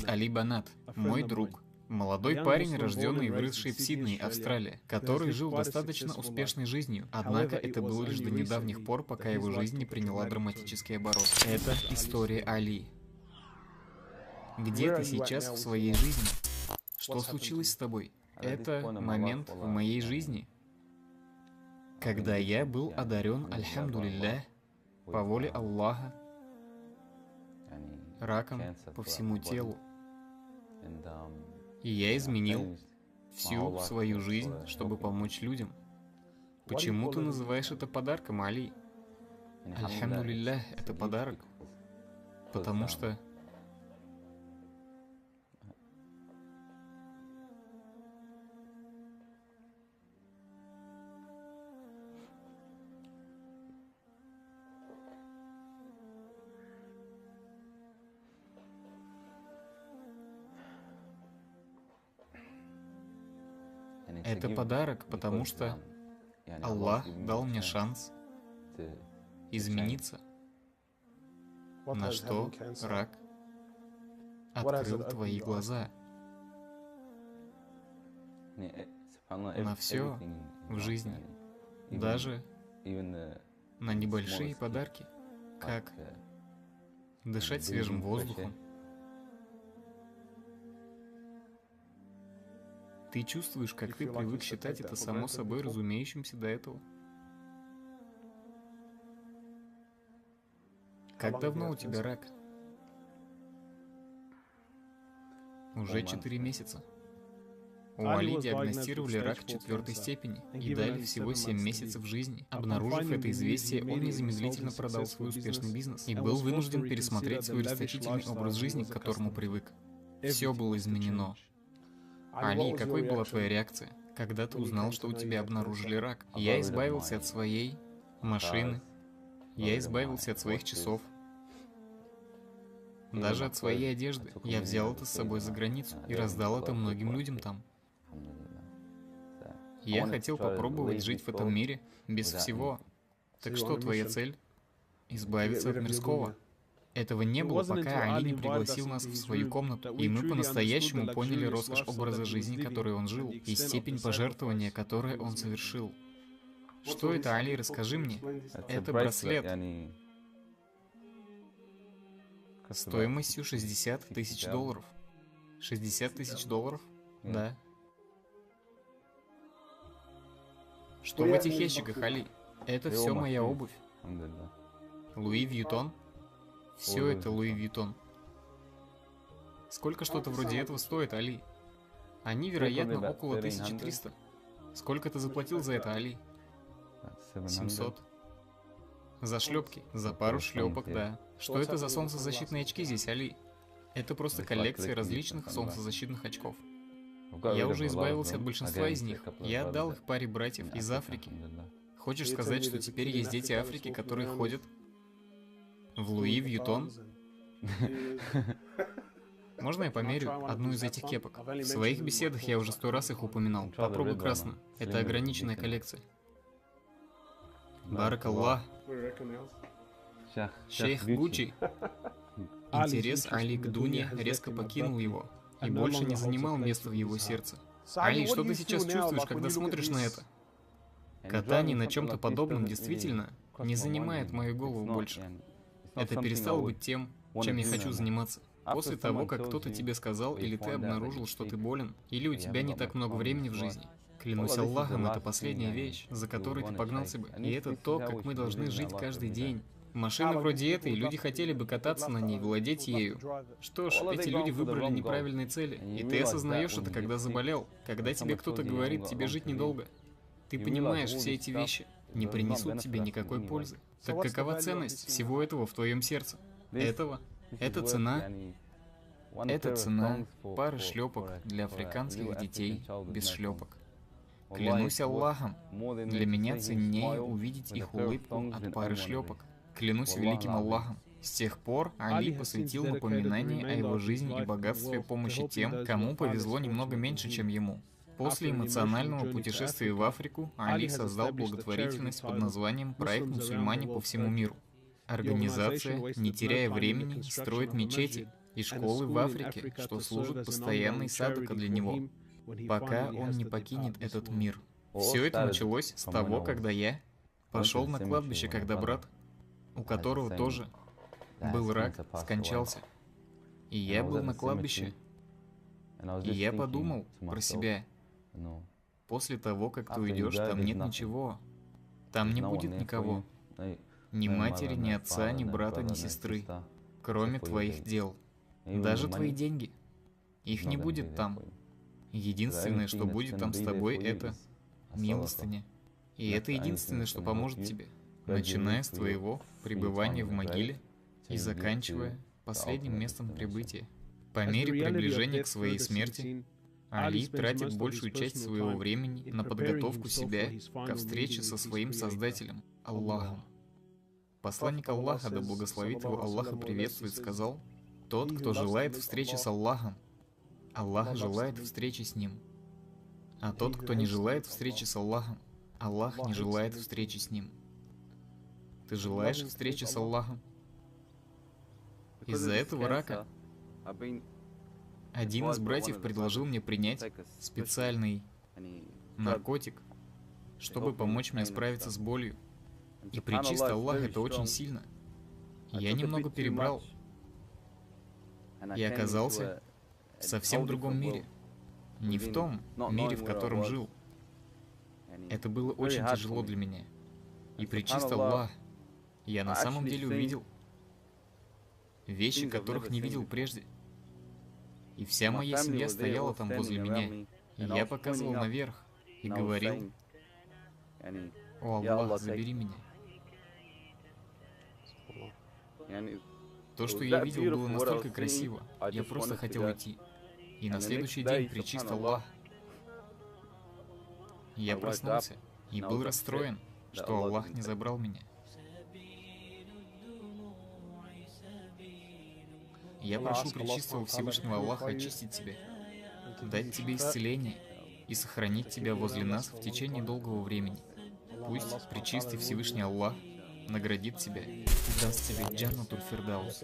есть Али Банат, мой друг. Молодой парень, рожденный и выросший в Сиднее, Австралия, который жил достаточно успешной жизнью, однако это было лишь до недавних пор, пока его жизнь не приняла драматический оборот. Это история Али. Где ты сейчас в своей жизни? Что случилось с тобой? Это момент в моей жизни, когда я был одарен, альхамдулиллях, по воле Аллаха, раком по всему телу. И я изменил всю свою жизнь, чтобы помочь людям. Почему ты называешь это подарком, Али? Альхамдулиллях, это подарок. Потому что это подарок, потому что Аллах дал мне шанс измениться, на что рак открыл твои глаза на все в жизни, даже на небольшие подарки, как дышать свежим воздухом. Ты чувствуешь, как ты привык считать это само собой разумеющимся до этого? Как давно у тебя рак? Уже 4 месяца. У Али диагностировали рак 4-й степени и дали всего 7 месяцев жизни. Обнаружив это известие, он незамедлительно продал свой успешный бизнес и был вынужден пересмотреть свой расточительный образ жизни, к которому привык. Все было изменено. Али, какой была твоя реакция, когда ты узнал, что у тебя обнаружили рак? Я избавился от своей машины, я избавился от своих часов, даже от своей одежды. Я взял это с собой за границу и раздал это многим людям там. Я хотел попробовать жить в этом мире без всего. Так что твоя цель? Избавиться от мирского. Этого не было, пока Али не пригласил нас в свою комнату, и мы по-настоящему поняли роскошь образа жизни, который он жил, и степень пожертвования, которое он совершил. Что это, Али, расскажи мне? Это браслет. Стоимостью 60 тысяч долларов. 60 тысяч долларов? Да. Что в этих ящиках, Али? Это все моя обувь. Луи Вьютон? Все это Луи Вьютон. Сколько что-то вроде этого стоит, Али? Они, вероятно, около 1300. Сколько ты заплатил за это, Али? 700. За шлепки? За пару шлепок, да. Что это за солнцезащитные очки здесь, Али? Это просто коллекция различных солнцезащитных очков. Я уже избавился от большинства из них. Я отдал их паре братьев из Африки. Хочешь сказать, что теперь есть дети Африки, которые ходят в Луи Вьютон? Можно я померю одну из этих кепок? В своих беседах я уже 100 раз их упоминал. Попробуй красную. Это ограниченная коллекция. Барак Аллах. Шейх Гуччи. Интерес Али к Дуне резко покинул его и больше не занимал места в его сердце. Али, что ты сейчас чувствуешь, когда смотришь на это? Катание на чем-то подобном действительно не занимает мою голову больше. Это перестало быть тем, чем я хочу заниматься. После того, как кто-то тебе сказал, или ты обнаружил, что ты болен, или у тебя не так много времени в жизни. Клянусь Аллахом, это последняя вещь, за которой ты погнался бы. И это то, как мы должны жить каждый день. Машина вроде этой, люди хотели бы кататься на ней, владеть ею. Что ж, эти люди выбрали неправильные цели. И ты осознаешь это, когда заболел. Когда тебе кто-то говорит, тебе жить недолго. Ты понимаешь, все эти вещи не принесут тебе никакой пользы. Так какова ценность всего этого в твоем сердце? Этого? Это цена пары шлепок для африканских детей без шлепок. Клянусь Аллахом, для меня ценнее увидеть их улыбку от пары шлепок. Клянусь великим Аллахом. С тех пор Али посвятил напоминание о его жизни и богатстве помощи тем, кому повезло немного меньше, чем ему. После эмоционального путешествия в Африку Али создал благотворительность под названием «Проект мусульмане по всему миру». Организация, не теряя времени, строит мечети, и школы в Африке, что служат постоянной садокой для него, пока он не покинет этот мир. Все это началось с того, когда я пошел на кладбище, когда брат, у которого тоже был рак, скончался. И я был на кладбище, и я подумал про себя. После того, как ты уйдешь, там нет ничего. Там не будет никого. Ни матери, ни отца, ни брата, ни сестры, кроме твоих дел. Даже твои деньги. Их не будет там. Единственное, что будет там с тобой, это милостыня. И это единственное, что поможет тебе, начиная с твоего пребывания в могиле и заканчивая последним местом прибытия. По мере приближения к своей смерти, Али тратит большую часть своего времени на подготовку себя ко встрече со своим Создателем, Аллахом. Посланник Аллаха, да благословит его Аллах и приветствует, сказал: «Тот, кто желает встречи с Аллахом, Аллах желает встречи с ним. А тот, кто не желает встречи с Аллахом, Аллах не желает встречи с ним». Ты желаешь встречи с Аллахом? Из-за этого рака один из братьев предложил мне принять специальный наркотик, чтобы помочь мне справиться с болью. И пречистый Аллах, это очень сильно. Я немного перебрал и оказался в совсем другом мире. Не в том мире, в котором жил. Это было очень тяжело для меня. И пречистый Аллах, я на самом деле увидел вещи, которых не видел прежде. И вся моя семья стояла там возле меня. И я показывал наверх и говорил: «О Аллах, забери меня». То, что я видел, было настолько красиво, я просто хотел уйти. И на следующий день пречист Аллах. Я проснулся и был расстроен, что Аллах не забрал меня. Я прошу пречистого Всевышнего Аллаха очистить тебя, дать тебе исцеление и сохранить тебя возле нас в течение долгого времени. Пусть пречистый Всевышний Аллах наградит тебя и даст тебе Джаннатуль Фирдаус.